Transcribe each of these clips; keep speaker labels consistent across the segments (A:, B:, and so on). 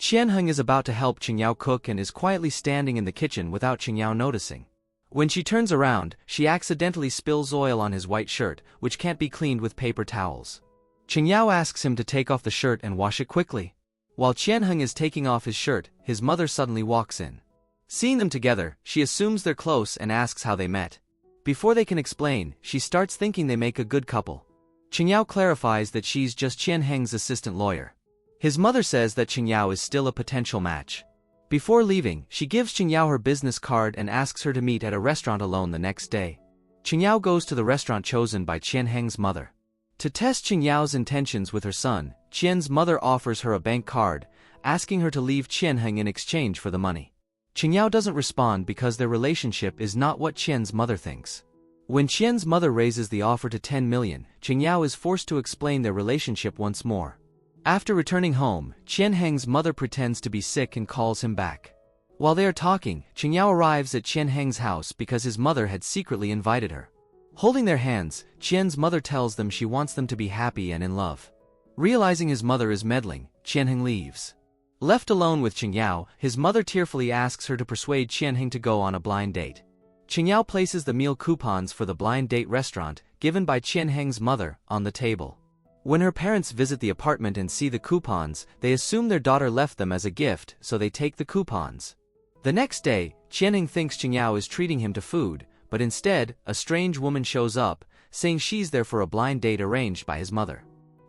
A: Qian Heng is about to help Cheng Yao cook and is quietly standing in the kitchen without Cheng Yao noticing. When she turns around, she accidentally spills oil on his white shirt, which can't be cleaned with paper towels. Cheng Yao asks him to take off the shirt and wash it quickly. While Qian Heng is taking off his shirt, his mother suddenly walks in. Seeing them together, she assumes they're close and asks how they met. Before they can explain, she starts thinking they make a good couple. Cheng Yao clarifies that she's just Qian Heng's assistant lawyer. His mother says that Cheng Yao is still a potential match. Before leaving, she gives Cheng Yao her business card and asks her to meet at a restaurant alone the next day. Cheng Yao goes to the restaurant chosen by Qian Heng's mother. To test Cheng Yao's intentions with her son, Qian's mother offers her a bank card, asking her to leave Qian Heng in exchange for the money. Cheng Yao doesn't respond because their relationship is not what Qian's mother thinks. When Qian's mother raises the offer to 10 million, Cheng Yao is forced to explain their relationship once more. After returning home, Qian Heng's mother pretends to be sick and calls him back. While they are talking, Cheng Yao arrives at Qian Heng's house because his mother had secretly invited her. Holding their hands, Qian's mother tells them she wants them to be happy and in love. Realizing his mother is meddling, Qian Heng leaves. Left alone with Cheng Yao, his mother tearfully asks her to persuade Qian Heng to go on a blind date. Cheng Yao places the meal coupons for the blind date restaurant, given by Qian Heng's mother, on the table. When her parents visit the apartment and see the coupons, they assume their daughter left them as a gift, so they take the coupons. The next day, Qian Heng thinks Cheng Yao is treating him to food, but instead, a strange woman shows up, saying she's there for a blind date arranged by his mother.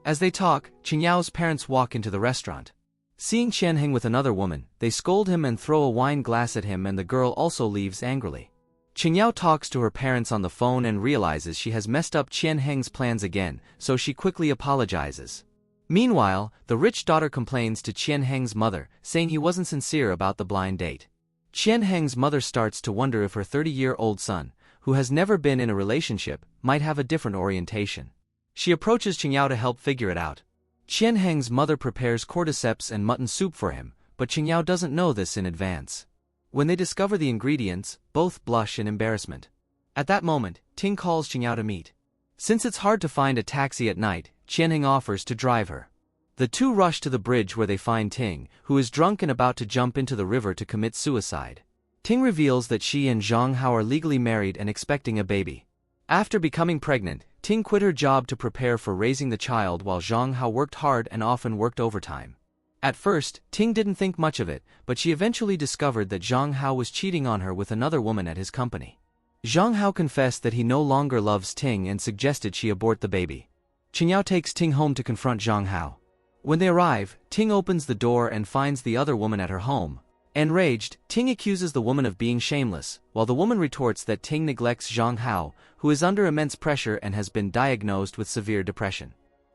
A: As they talk, Cheng Yao's parents walk into the restaurant. Seeing Qian Heng with another woman, they scold him and throw a wine glass at him, and the girl also leaves angrily. Cheng Yao talks to her parents on the phone and realizes she has messed up Qian Heng's plans again, so she quickly apologizes. Meanwhile, the rich daughter complains to Qian Heng's mother, saying he wasn't sincere about the blind date. Qian Heng's mother starts to wonder if her 30-year-old son, who has never been in a relationship, might have a different orientation. She approaches Cheng Yao to help figure it out. Qian Heng's mother prepares cordyceps and mutton soup for him, but Cheng Yao doesn't know this in advance. When they discover the ingredients, both blush in embarrassment. At that moment, Ting calls Cheng Yao to meet. Since it's hard to find a taxi at night, Qian Heng offers to drive her. The two rush to the bridge where they find Ting, who is drunk and about to jump into the river to commit suicide. Ting reveals that she and Zhang Hao are legally married and expecting a baby. After becoming pregnant, Ting quit her job to prepare for raising the child while Zhang Hao worked hard and often worked overtime. At first, Ting didn't think much of it, but she eventually discovered that Zhang Hao was cheating on her with another woman at his company. Zhang Hao confessed that he no longer loves Ting and suggested she abort the baby. Cheng Yao takes Ting home to confront Zhang Hao. When they arrive, Ting opens the door and finds the other woman at her home. Enraged, Ting accuses the woman of being shameless, while the woman retorts that Ting neglects Zhang Hao, who is under immense pressure and has been diagnosed with severe depression.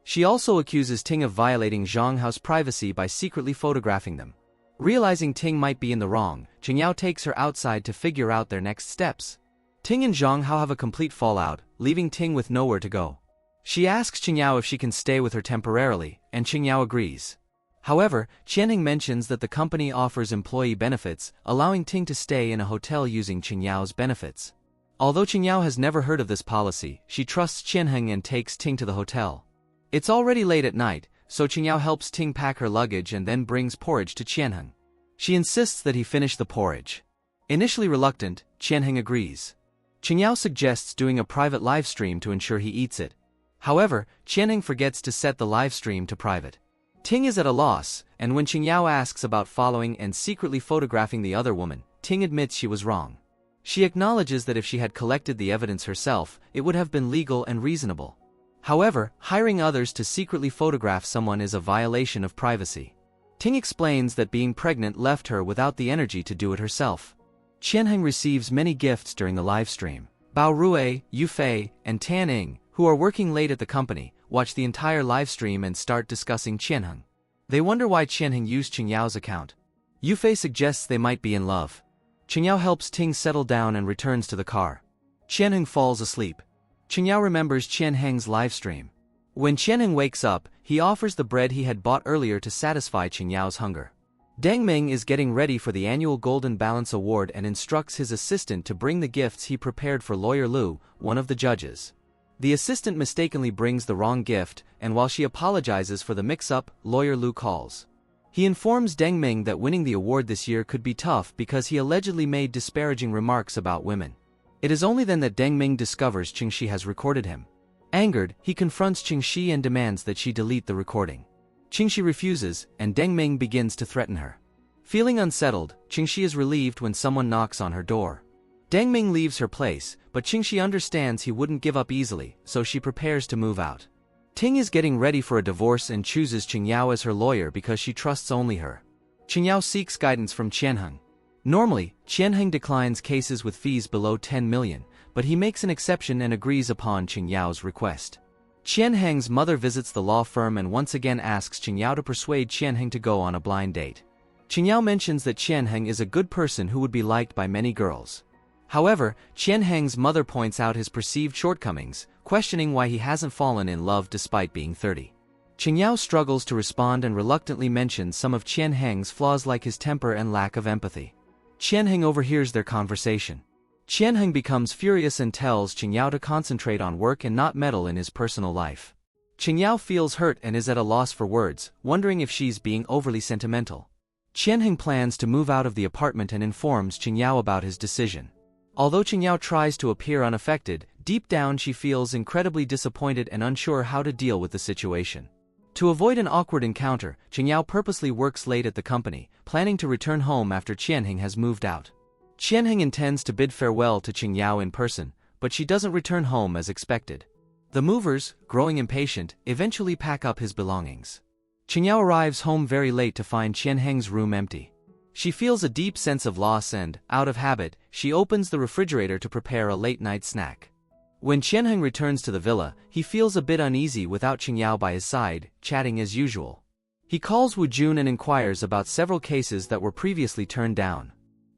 A: She also accuses Ting of violating Zhang Hao's privacy by secretly photographing them. Realizing Ting might be in the wrong, Cheng Yao takes her outside to figure out their next steps. Ting and Zhang Hao have a complete fallout, leaving Ting with nowhere to go. She asks Cheng Yao if she can stay with her temporarily, and Cheng Yao agrees. However, Qian Heng mentions that the company offers employee benefits, allowing Ting to stay in a hotel using Cheng Yao's benefits. Although Cheng Yao has never heard of this policy, she trusts Qian Heng and takes Ting to the hotel. It's already late at night, so Cheng Yao helps Ting pack her luggage and then brings porridge to Qian Heng. She insists that he finish the porridge. Initially reluctant, Qian Heng agrees. Cheng Yao suggests doing a private live stream to ensure he eats it. However, Qian Heng forgets to set the live stream to private. Ting is at a loss, and when Cheng Yao asks about following and secretly photographing the other woman, Ting admits she was wrong. She acknowledges that if she had collected the evidence herself, it would have been legal and reasonable. However, hiring others to secretly photograph someone is a violation of privacy. Ting explains that being pregnant left her without the energy to do it herself. Qian Heng receives many gifts during the live stream. Bao Rui, Yu Fei, and Tan Ing, who are working late at the company, watch the entire live stream and start discussing Qian Heng. They wonder why Qian Heng used Cheng Yao's account. Yu Fei suggests they might be in love. Cheng Yao helps Ting settle down and returns to the car. Qian Heng falls asleep. Cheng Yao remembers Qian Heng's live stream. When Qian Heng wakes up, he offers the bread he had bought earlier to satisfy Cheng Yao's hunger. Deng Ming is getting ready for the annual Golden Balance Award and instructs his assistant to bring the gifts he prepared for Lawyer Lu, one of the judges. The assistant mistakenly brings the wrong gift, and while she apologizes for the mix-up, Lawyer Lu calls. He informs Deng Ming that winning the award this year could be tough because he allegedly made disparaging remarks about women. It is only then that Deng Ming discovers Cheng Shi has recorded him. Angered, he confronts Cheng Shi and demands that she delete the recording. Cheng Shi refuses, and Deng Ming begins to threaten her. Feeling unsettled, Cheng Shi is relieved when someone knocks on her door. Deng Ming leaves her place, but Cheng Shi understands he wouldn't give up easily, so she prepares to move out. Ting is getting ready for a divorce and chooses Cheng Yao as her lawyer because she trusts only her. Cheng Yao seeks guidance from Qian Heng. Normally, Qian Heng declines cases with fees below 10 million, but he makes an exception and agrees upon Cheng Yao's request. Qian Heng's mother visits the law firm and once again asks Cheng Yao to persuade Qian Heng to go on a blind date. Cheng Yao mentions that Qian Heng is a good person who would be liked by many girls. However, Qian Heng's mother points out his perceived shortcomings, questioning why he hasn't fallen in love despite being 30. Cheng Yao struggles to respond and reluctantly mentions some of Qian Heng's flaws like his temper and lack of empathy. Qian Heng overhears their conversation. Qian Heng becomes furious and tells Cheng Yao to concentrate on work and not meddle in his personal life. Cheng Yao feels hurt and is at a loss for words, wondering if she's being overly sentimental. Qian Heng plans to move out of the apartment and informs Cheng Yao about his decision. Although Cheng Yao tries to appear unaffected, deep down she feels incredibly disappointed and unsure how to deal with the situation. To avoid an awkward encounter, Cheng Yao purposely works late at the company, planning to return home after Qian Heng has moved out. Qian Heng intends to bid farewell to Cheng Yao in person, but she doesn't return home as expected. The movers, growing impatient, eventually pack up his belongings. Cheng Yao arrives home very late to find Qian Heng's room empty. She feels a deep sense of loss and, out of habit, she opens the refrigerator to prepare a late-night snack. When Qian Heng returns to the villa, he feels a bit uneasy without Cheng Yao by his side, chatting as usual. He calls Wu Jun and inquires about several cases that were previously turned down.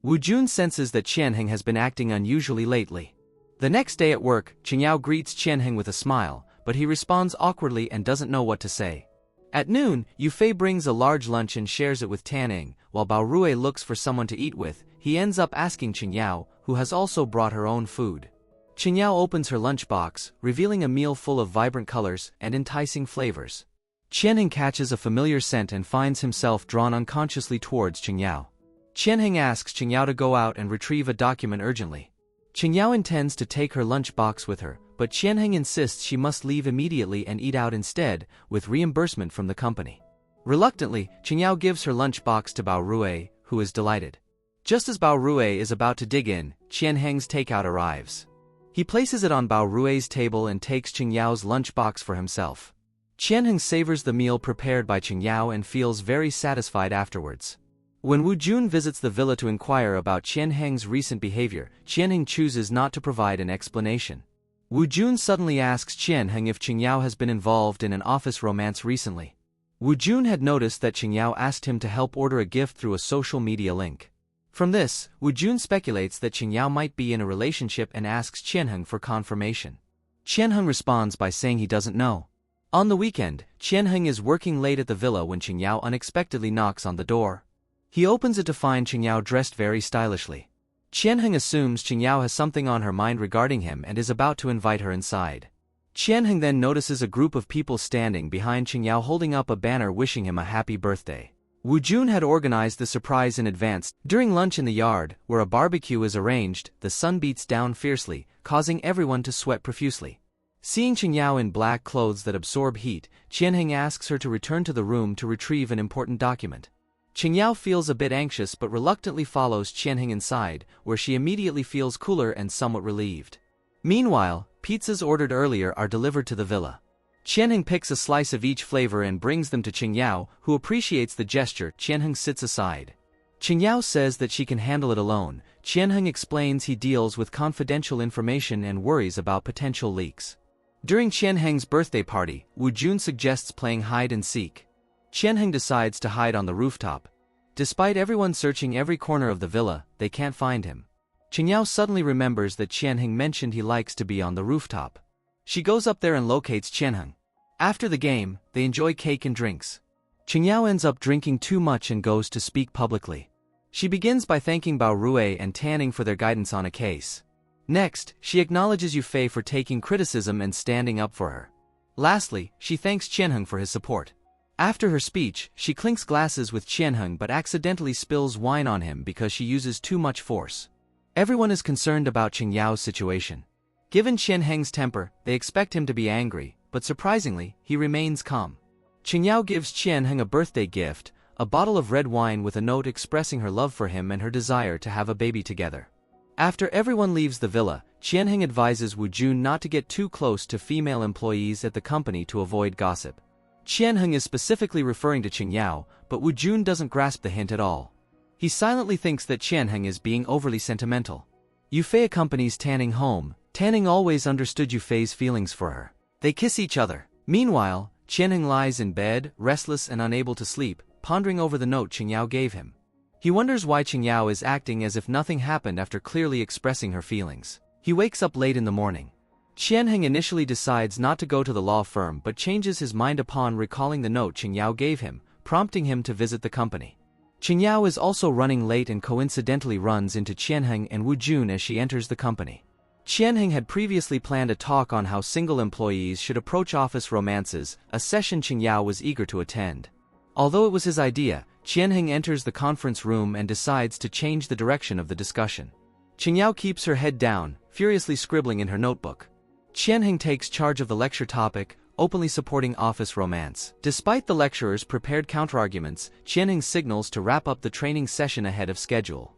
A: Wu Jun senses that Qian Heng has been acting unusually lately. The next day at work, Cheng Yao greets Qian Heng with a smile, but he responds awkwardly and doesn't know what to say. At noon, Yufei brings a large lunch and shares it with Tanning. While Bao Rui looks for someone to eat with, he ends up asking Cheng Yao, who has also brought her own food. Cheng Yao opens her lunchbox, revealing a meal full of vibrant colors and enticing flavors. Qian Heng catches a familiar scent and finds himself drawn unconsciously towards Cheng Yao. Qian Heng asks Cheng Yao to go out and retrieve a document urgently. Cheng Yao intends to take her lunchbox with her, but Qian Heng insists she must leave immediately and eat out instead, with reimbursement from the company. Reluctantly, Cheng Yao gives her lunchbox to Bao Rui, who is delighted. Just as Bao Rui is about to dig in, Qian Heng's takeout arrives. He places it on Bao Rui's table and takes Cheng Yao's lunchbox for himself. Qian Heng savors the meal prepared by Cheng Yao and feels very satisfied afterwards. When Wu Jun visits the villa to inquire about Qian Heng's recent behavior, Qian Heng chooses not to provide an explanation. Wu Jun suddenly asks Qian Heng if Cheng Yao has been involved in an office romance recently. Wu Jun had noticed that Cheng Yao asked him to help order a gift through a social media link. From this, Wu Jun speculates that Cheng Yao might be in a relationship and asks Qian Heng for confirmation. Qian Heng responds by saying he doesn't know. On the weekend, Qian Heng is working late at the villa when Cheng Yao unexpectedly knocks on the door. He opens it to find Cheng Yao dressed very stylishly. Qian Heng assumes Cheng Yao has something on her mind regarding him and is about to invite her inside. Qian Heng then notices a group of people standing behind Cheng Yao holding up a banner wishing him a happy birthday. Wu Jun had organized the surprise in advance. During lunch in the yard, where a barbecue is arranged, the sun beats down fiercely, causing everyone to sweat profusely. Seeing Cheng Yao in black clothes that absorb heat, Qian Heng asks her to return to the room to retrieve an important document. Cheng Yao feels a bit anxious but reluctantly follows Qian Heng inside, where she immediately feels cooler and somewhat relieved. Meanwhile, pizzas ordered earlier are delivered to the villa. Qian Heng picks a slice of each flavor and brings them to Cheng Yao, who appreciates the gesture. Qian Heng sits aside. Cheng Yao says that she can handle it alone. Qian Heng explains he deals with confidential information and worries about potential leaks. During Qian Heng's birthday party, Wu Jun suggests playing hide and seek. Qian Heng decides to hide on the rooftop. Despite everyone searching every corner of the villa, they can't find him. Cheng Yao suddenly remembers that Qian Heng mentioned he likes to be on the rooftop. She goes up there and locates Qian Heng. After the game, they enjoy cake and drinks. Cheng Yao ends up drinking too much and goes to speak publicly. She begins by thanking Bao Rui and Tanning for their guidance on a case. Next, she acknowledges Yufei for taking criticism and standing up for her. Lastly, she thanks Qian Heng for his support. After her speech, she clinks glasses with Qian Heng but accidentally spills wine on him because she uses too much force. Everyone is concerned about Cheng Yao's situation. Given Qian Heng's temper, they expect him to be angry, but surprisingly, he remains calm. Cheng Yao gives Qian Heng a birthday gift, a bottle of red wine with a note expressing her love for him and her desire to have a baby together. After everyone leaves the villa, Qian Heng advises Wu Jun not to get too close to female employees at the company to avoid gossip. Qian Heng is specifically referring to Cheng Yao, but Wu Jun doesn't grasp the hint at all. He silently thinks that Qian Heng is being overly sentimental. Yufei accompanies Tanning home. Tanning always understood Yufei's feelings for her. They kiss each other. Meanwhile, Qian Heng lies in bed, restless and unable to sleep, pondering over the note Cheng Yao gave him. He wonders why Cheng Yao is acting as if nothing happened after clearly expressing her feelings. He wakes up late in the morning. Qian Heng initially decides not to go to the law firm but changes his mind upon recalling the note Cheng Yao gave him, prompting him to visit the company. Cheng Yao is also running late and coincidentally runs into Qian Heng and Wu Jun as she enters the company. Qian Heng had previously planned a talk on how single employees should approach office romances, a session Cheng Yao was eager to attend. Although it was his idea, Qian Heng enters the conference room and decides to change the direction of the discussion. Cheng Yao keeps her head down, furiously scribbling in her notebook. Qian Heng takes charge of the lecture topic, openly supporting office romance. Despite the lecturer's prepared counterarguments, Qian Heng signals to wrap up the training session ahead of schedule.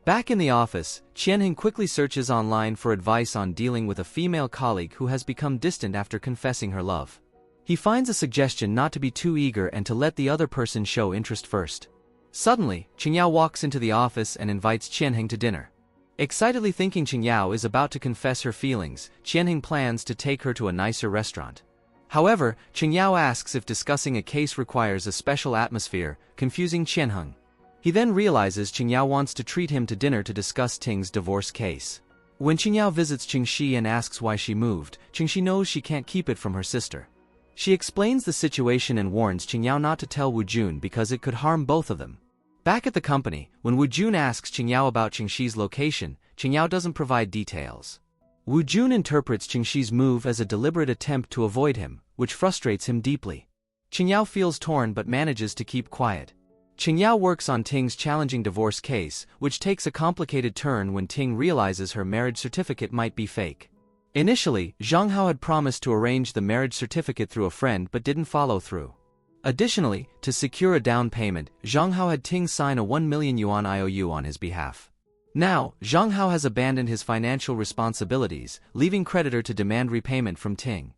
A: Back in the office, Qian Heng quickly searches online for advice on dealing with a female colleague who has become distant after confessing her love. He finds a suggestion not to be too eager and to let the other person show interest first. Suddenly, Cheng Yao walks into the office and invites Qian Heng to dinner. Excitedly thinking Cheng Yao is about to confess her feelings, Qian Heng plans to take her to a nicer restaurant. However, Cheng Yao asks if discussing a case requires a special atmosphere, confusing Qian Heng. He then realizes Cheng Yao wants to treat him to dinner to discuss Ting's divorce case. When Cheng Yao visits Cheng Shi and asks why she moved, Cheng Shi knows she can't keep it from her sister. She explains the situation and warns Cheng Yao not to tell Wu Jun because it could harm both of them. Back at the company, when Wu Jun asks Cheng Yao about Cheng Shi's location, Cheng Yao doesn't provide details. Wu Jun interprets Cheng Shi's move as a deliberate attempt to avoid him, which frustrates him deeply. Cheng Yao feels torn but manages to keep quiet. Cheng Yao works on Ting's challenging divorce case, which takes a complicated turn when Ting realizes her marriage certificate might be fake. Initially, Zhang Hao had promised to arrange the marriage certificate through a friend but didn't follow through. Additionally, to secure a down payment, Zhang Hao had Ting sign a 1 million yuan IOU on his behalf. Now, Zhang Hao has abandoned his financial responsibilities, leaving creditor to demand repayment from Ting.